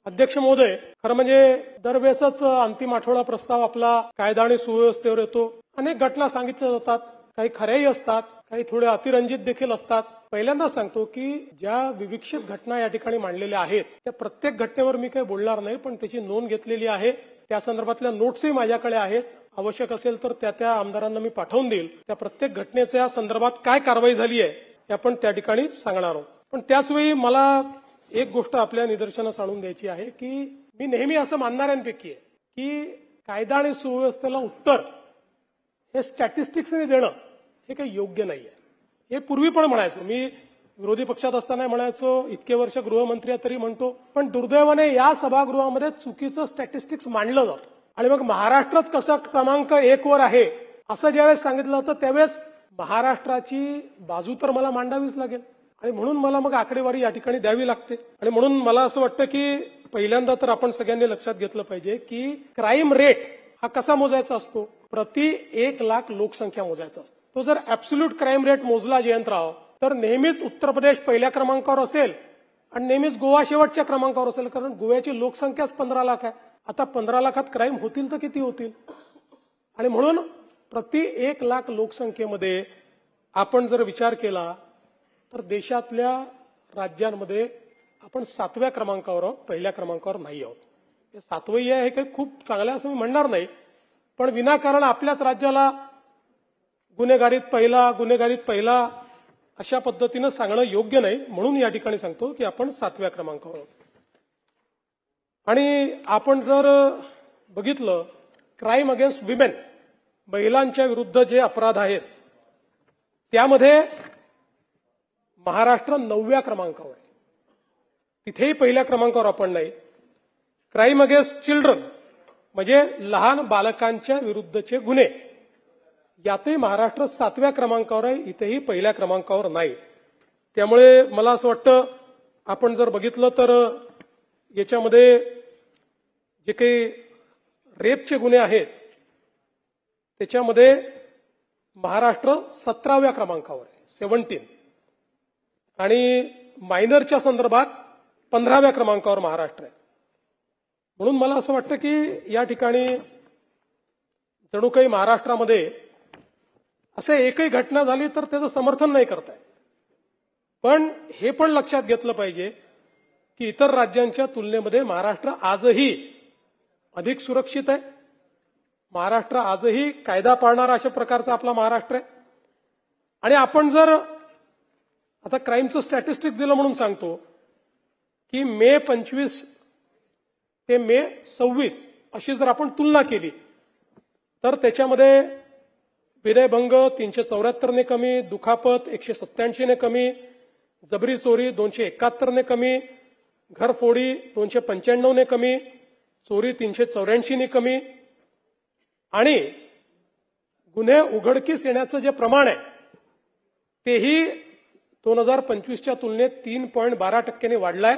अध्यक्ष महोदय, खरं म्हणजे दरवेळेसच अंतिम आठवडा प्रस्ताव आपला कायदा आणि सुव्यवस्थेवर येतो. अनेक घटना सांगितल्या जातात, काही खऱ्याही असतात, काही थोड्या अतिरंजित देखील असतात. पहिल्यांदा सांगतो की ज्या विविक्षित घटना या ठिकाणी मांडलेल्या आहेत त्या प्रत्येक घटनेवर मी काही बोलणार नाही, पण त्याची नोंद घेतलेली आहे. त्या संदर्भातल्या नोट्सही माझ्याकडे आहेत. आवश्यक असेल तर त्या आमदारांना मी पाठवून देईल. त्या प्रत्येक घटनेच्या संदर्भात काय कारवाई झाली आहे हे आपण त्या ठिकाणी सांगणार आहोत. पण त्याचवेळी मला एक गोष्ट आपल्या निदर्शनास आणून द्यायची आहे की मी नेहमी असं मानणाऱ्यांपैकी आहे की कायदा आणि सुव्यवस्थेला उत्तर हे स्टॅटिस्टिक्सने देणं हे काही योग्य नाहीये. हे पूर्वी पण म्हणायचो, मी विरोधी पक्षात असताना म्हणायचो, इतके वर्ष गृहमंत्री तरी म्हणतो. पण दुर्दैवाने या सभागृहामध्ये चुकीचं स्टॅटिस्टिक्स मांडलं जातं आणि मग महाराष्ट्रच कसा क्रमांक 1 वर आहे असं ज्यावेळेस सांगितलं जातं त्यावेळेस महाराष्ट्राची बाजू तर मला मांडावीच लागेल आणि म्हणून मला मग आकडेवारी या ठिकाणी द्यावी लागते. आणि म्हणून मला असं वाटतं की पहिल्यांदा तर आपण सगळ्यांनी लक्षात घेतलं पाहिजे की क्राईम रेट हा कसा मोजायचा असतो, प्रति 1 लाख लोकसंख्या मोजायचा असतो. तो जर ऍब्सोल्यूट क्राईम रेट मोजला जयंतराव तर नेहमीच उत्तर प्रदेश पहिल्या क्रमांकावर असेल आणि नेहमीच गोवा शेवटच्या क्रमांकावर असेल, कारण गोव्याची लोकसंख्याच 15 लाख आहे. आता 15 लाखात क्राईम होतील तर किती होतील. आणि म्हणून प्रति 1 लाख लोकसंख्येमध्ये आपण जर विचार केला तर देशातल्या राज्यांमध्ये आपण 7व्या क्रमांकावर आहोत, पहिल्या क्रमांकावर नाही आहोत. हे 7वं आहे हे काही खूप चांगलं असं मी म्हणणार नाही, पण विनाकारण आपल्याच राज्याला गुन्हेगारीत पहिला अशा पद्धतीनं सांगणं योग्य नाही. म्हणून या ठिकाणी सांगतो की आपण 7व्या क्रमांकावर आहोत. आणि आपण जर बघितलं क्राईम अगेन्स्ट विमेन, महिलांच्या विरुद्ध जे अपराध आहेत त्यामध्ये महाराष्ट्र 9व्या क्रमांकावर आहे. तिथेही पहिल्या क्रमांकावर आपण नाही. क्राईम अगेन्स्ट चिल्ड्रन म्हणजे लहान बालकांच्या विरुद्धचे गुन्हे यातही महाराष्ट्र 7व्या क्रमांकावर आहे, इथेही पहिल्या क्रमांकावर नाही. त्यामुळे मला असं वाटतं आपण जर बघितलं तर याच्यामध्ये जे काही रेपचे गुन्हे आहेत त्याच्यामध्ये महाराष्ट्र 17व्या क्रमांकावर आहे, 17. आणि मायनरच्या संदर्भात 15व्या क्रमांकावर महाराष्ट्र आहे. म्हणून मला असं वाटतं की या ठिकाणी जणू काही महाराष्ट्रामध्ये असं एकही घटना झाली तर त्याचं समर्थन नाही करताय. पण हे पण लक्षात घेतलं पाहिजे की इतर राज्यांच्या तुलनेमध्ये महाराष्ट्र आजही अधिक सुरक्षित आहे. महाराष्ट्र आजही कायदा पाळणारा अशा प्रकारचा आपला महाराष्ट्र आहे. आणि आपण जर आता क्राईमचं स्टॅटिस्टिक्स दिलं म्हणून सांगतो की मे 25 ते मे 26 अशी जर आपण तुलना केली तर त्याच्यामध्ये विनयभंग 374 ने कमी, दुखापत 187 ने कमी, जबरी चोरी 271 ने कमी, घरफोडी 295 ने कमी, चोरी 384 ने कमी आणि गुन्हे उघडकीस येण्याचं जे प्रमाण आहे तेही 2025च्या तुलनेत 3.12% वाढलंय,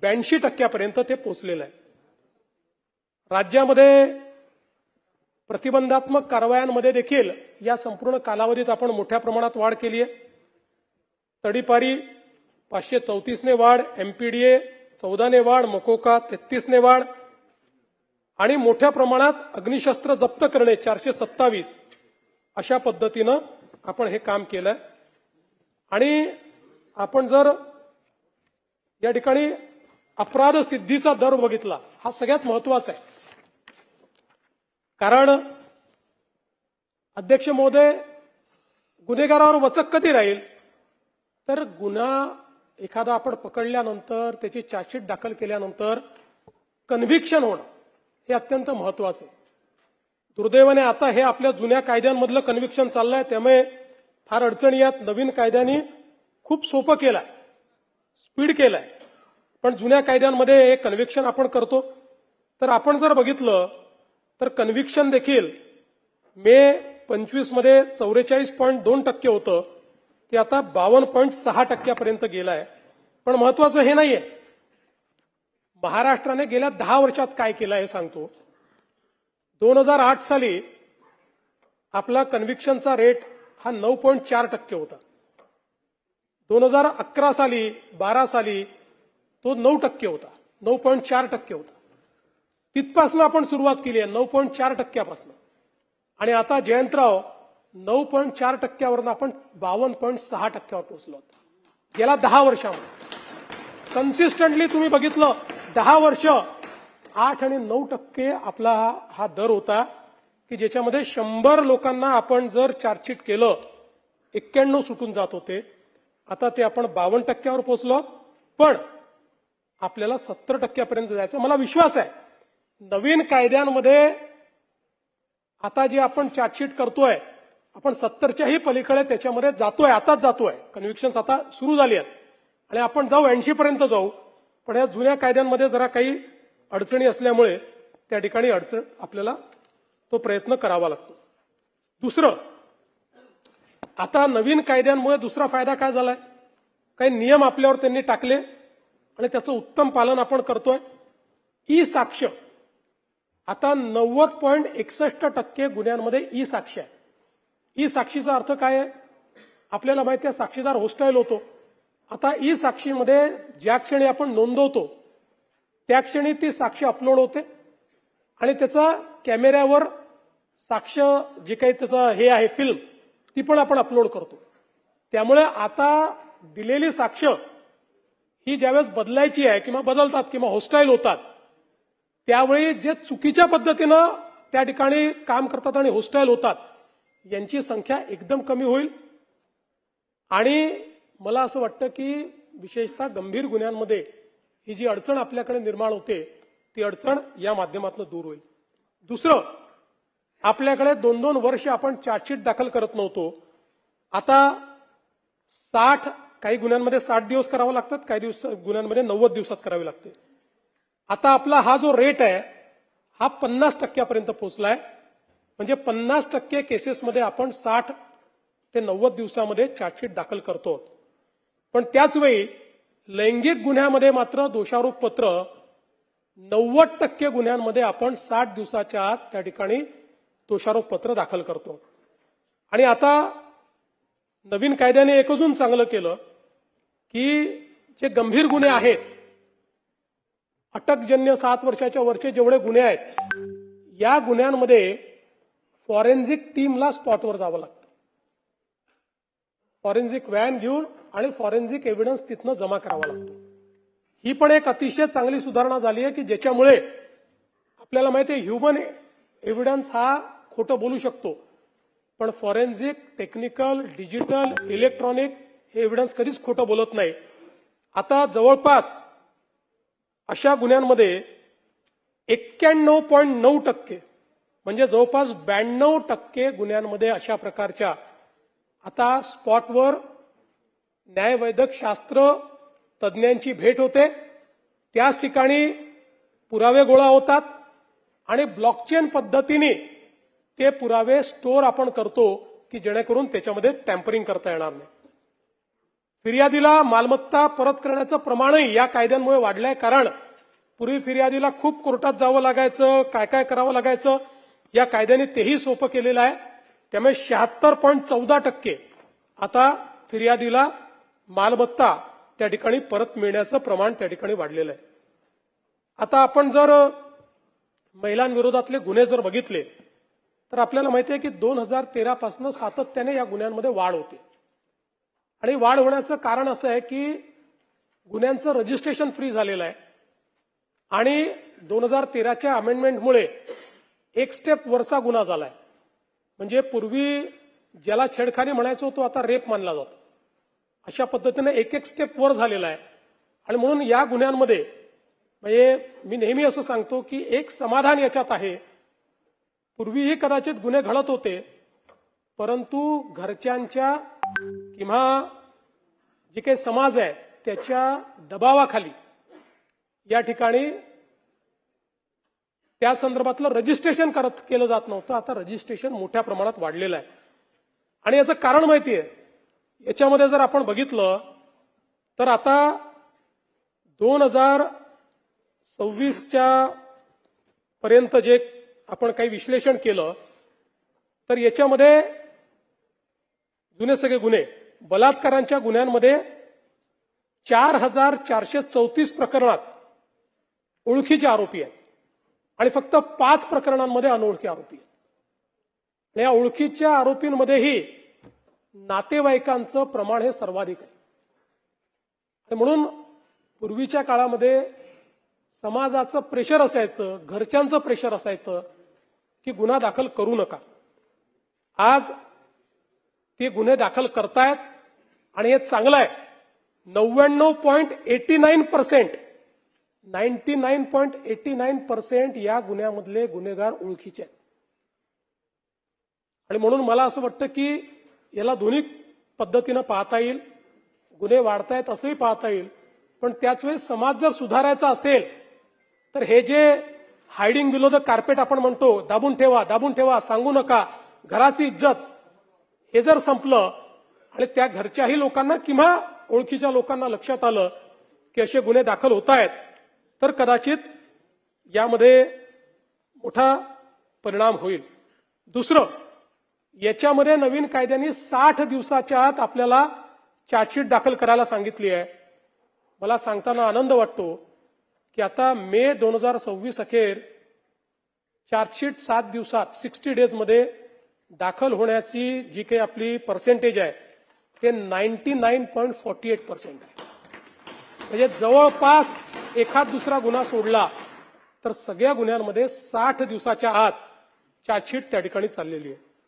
82% ते पोहोचलेलं आहे. राज्यामध्ये प्रतिबंधात्मक कारवायांमध्ये देखील या संपूर्ण कालावधीत आपण मोठ्या प्रमाणात वाढ केली आहे. तडीपारी 534 ने वाढ, एमपीडीए 14 ने वाढ, मकोका 33 ने वाढ आणि मोठ्या प्रमाणात अग्निशस्त्र जप्त करणे 427 अशा पद्धतीनं आपण हे काम केलंय. आणि आपण जर या ठिकाणी अपराध सिद्धीचा दर बघितला, हा सगळ्यात महत्वाचा आहे. कारण अध्यक्ष महोदय, गुन्हेगारावर वचक कधी राहील तर गुन्हा एखादा आपण पकडल्यानंतर त्याची चार्जशीट दाखल केल्यानंतर कन्व्हिक्शन होणं हे अत्यंत महत्वाचं आहे. दुर्दैवाने आता हे आपल्या जुन्या कायद्यांमधलं कन्व्हिक्शन चाललंय, त्यामुळे फार अडचणी यात. नवीन कायद्यांनी खूप सोपं केलंय, स्पीड केलंय. पण जुन्या कायद्यांमध्ये हे कन्व्हिक्शन आपण करतो. तर आपण जर बघितलं तर कन्व्हिक्शन देखील मे 25 मध्ये 44.2% होतं, ते आता 52.6% गेलंय. पण महत्वाचं हे नाहीये, महाराष्ट्राने गेल्या 10 वर्षात काय केलं हे सांगतो. 2008 साली आपला कन्व्हिक्शनचा रेट हा 9.4% होता. 2011 साली 12 साली तो 9% होता. 9.4% होता. तिथपासून आपण सुरुवात केली आहे 9.4%पासून आणि आता जयंतराव 9.4%वरून आपण 52.6%वर पोहोचलो आहोत. गेल्या 10 वर्षांमध्ये कन्सिस्टंटली तुम्ही बघितलं 10 वर्ष 8 आणि 9% आपला हा दर होता की ज्याच्यामध्ये 100 लोकांना आपण जर चार्जशीट केलं 91 सुटून जात होते. आता ते आपण 52%वर पोहोचलो. पण आपल्याला 70%पर्यंत जायचं. मला विश्वास आहे नवीन कायद्यांमध्ये आता जे आपण चार्जशीट करतोय आपण 70च्याही पलीकडे त्याच्यामध्ये जातोय. आताच जातोय. कन्व्हिक्शन्स आता सुरू झाली आहेत आणि आपण जाऊ 80 पर्यंत जाऊ. पण या जुन्या कायद्यांमध्ये जरा काही अडचणी असल्यामुळे त्या ठिकाणी आपल्याला तो प्रयत्न करावा लागतो. दुसरं, आता नवीन कायद्यांमुळे दुसरा फायदा काय झालाय, काही नियम आपल्यावर त्यांनी टाकले आणि त्याचं उत्तम पालन आपण करतोय. ई साक्ष आता 90.61% गुन्ह्यांमध्ये ई साक्ष आहे. ई साक्षीचा अर्थ काय आहे आपल्याला माहिती आहे. साक्षीदार होस्टाईल होतो. आता ई साक्षीमध्ये ज्या क्षणी आपण नोंदवतो त्या क्षणी ती साक्ष अपलोड होते आणि त्याचा कॅमेऱ्यावर साक्ष जे काही त्याचं हे आहे फिल्म ती पण आपण अपलोड करतो. त्यामुळे आता दिलेली साक्ष ही ज्यावेळेस बदलायची आहे किंवा बदलतात किंवा होस्टाईल होतात त्यावेळी जे चुकीच्या पद्धतीनं त्या ठिकाणी काम करतात आणि होस्टाईल होतात यांची संख्या एकदम कमी होईल. आणि मला असं वाटतं की विशेषतः गंभीर गुन्ह्यांमध्ये ही जी अडचण आपल्याकडे निर्माण होते ती अडचण या माध्यमातून दूर होईल. दुसरं, आपल्याकडे 2-2 वर्ष आपण चार्जशीट दाखल करत नव्हतो. आता 60 काही गुन्ह्यांमध्ये 60 दिवस करावं लागतात, काही गुन्ह्यांमध्ये 90 दिवसात करावे लागते. आता आपला हा जो रेट आहे हा 50% पोहोचलाय. म्हणजे 50% केसेसमध्ये आपण 60 ते 90 दिवसामध्ये चार्जशीट दाखल करतो. पण त्याच वेळी लैंगिक गुन्ह्यामध्ये मात्र दोषारोप पत्र 90% गुन्ह्यांमध्ये आपण 60 दिवसाच्या आत त्या ठिकाणी दोषारोप पत्र दाखल करतो. आणि आता नवीन कायद्याने एक अजून चांगलं केलं की जे गंभीर गुन्हे आहेत अटकजन्य 7 वर्षाच्या वरचे जेवढे गुन्हे आहेत या गुन्ह्यांमध्ये फॉरेन्सिक टीमला स्पॉटवर जावं लागतं. फॉरेन्सिक व्हॅन घेऊन आणि फॉरेन्सिक एव्हिडन्स तिथनं जमा करावा लागतो. ही पण एक अतिशय चांगली सुधारणा झाली आहे की ज्याच्यामुळे आपल्याला माहिती आहे ह्युमन एव्हिडन्स हा खोटं बोलू शकतो पण फॉरेन्सिक, टेक्निकल, डिजिटल, इलेक्ट्रॉनिक हे एव्हिडन्स कधीच खोटं बोलत नाही. आता जवळपास अशा गुन्ह्यांमध्ये 91.9% म्हणजे जवळपास 92% गुन्ह्यांमध्ये अशा प्रकारच्या आता स्पॉटवर न्यायवैद्यक शास्त्र तज्ज्ञांची भेट होते. त्याच ठिकाणी पुरावे गोळा होतात आणि ब्लॉकचेन पद्धतीने ते पुरावे स्टोअर आपण करतो की जेणेकरून त्याच्यामध्ये टॅम्परिंग करता येणार नाही. फिर्यादीला मालमत्ता परत करण्याचं प्रमाणही या कायद्यांमुळे वाढलंय. कारण पूर्वी फिर्यादीला खूप कोर्टात जावं लागायचं, काय काय करावं लागायचं. या कायद्याने तेही सोपं केलेलं आहे. त्यामुळे 76.14% आता फिर्यादीला मालमत्ता त्या ठिकाणी परत मिळण्याचं प्रमाण त्या ठिकाणी वाढलेलं आहे. आता आपण जर महिलांविरोधातले गुन्हे जर बघितले तर आपल्याला माहिती आहे की 2013 पासून सातत्याने या गुन्ह्यांमध्ये वाढ होते. आणि वाढ होण्याचं कारण असं आहे की गुन्ह्यांचं रजिस्ट्रेशन फ्री झालेलं आहे आणि 2013च्या अमेंडमेंटमुळे एक स्टेप वरचा गुन्हा झालाय. म्हणजे पूर्वी ज्याला छेडखानी म्हणायचो तो आता रेप मानला जातो. अशा पद्धतीने एक स्टेप वर झालेला आहे. आणि म्हणून या गुन्ह्यांमध्ये म्हणजे मी नेहमी असं सांगतो की एक समाधान याच्यात आहे. पूर्वीही कदाचित गुन्हे घडत होते परंतु घरच्यांच्या किंवा जे काही समाज आहे त्याच्या दबावाखाली या ठिकाणी त्या संदर्भातलं रजिस्ट्रेशन केलं जात नव्हतं. आता रजिस्ट्रेशन मोठ्या प्रमाणात वाढलेलं आहे. आणि याचं कारण माहिती आहे. याच्यामध्ये जर आपण बघितलं तर आता 2026च्या पर्यंत जे आपण काही विश्लेषण केलं तर याच्यामध्ये जुने सगळे गुन्हे बलात्कारांच्या गुन्ह्यांमध्ये 4434 प्रकरणात ओळखीचे आरोपी आहेत आणि फक्त 5 प्रकरणांमध्ये अनोळखी आरोपी आहेत. या ओळखीच्या आरोपींमध्येही नातेवाईकांचं प्रमाण हे सर्वाधिक आहे. म्हणून पूर्वीच्या काळामध्ये समाजाचं प्रेशर असायचं, घरच्यांचं प्रेशर असायचं की गुन्हा दाखल करू नका. आज ते गुन्हे दाखल करतायत आणि हे चांगलं आहे. 99.89% या गुन्ह्यामधले गुन्हेगार ओळखीचे आहेत. आणि म्हणून मला असं वाटतं की याला दोन्ही पद्धतीनं पाहता येईल. गुन्हे वाढतायत असंही पाहता येईल, पण त्याच वेळी समाज जर सुधारायचा असेल तर हे जे हायडिंग बिलो द कार्पेट आपण म्हणतो, दाबून ठेवा, सांगू नका, घराची इज्जत, हे जर संपलं आणि त्या घरच्याही लोकांना किंवा ओळखीच्या लोकांना लक्षात आलं की असे गुन्हे दाखल होत आहेत, तर कदाचित यामध्ये मोठा परिणाम होईल. दुसरं, याच्यामध्ये नवीन कायद्याने 60 दिवसाच्या आत आपल्याला चार्जशीट दाखल करायला सांगितली आहे. मला सांगताना आनंद वाटतो की आता मे 2026 अखेर चार्जशीट 7 दिवसात 60 डेजमध्ये दाखल होण्याची जी काही आपली पर्सेंटेज आहे ते 99.48% आहे. म्हणजे जवळपास एखाद दुसरा गुन्हा सोडला तर सगळ्या गुन्ह्यांमध्ये 60 दिवसाच्या आत चार्जशीट त्या ठिकाणी चाललेली आहे.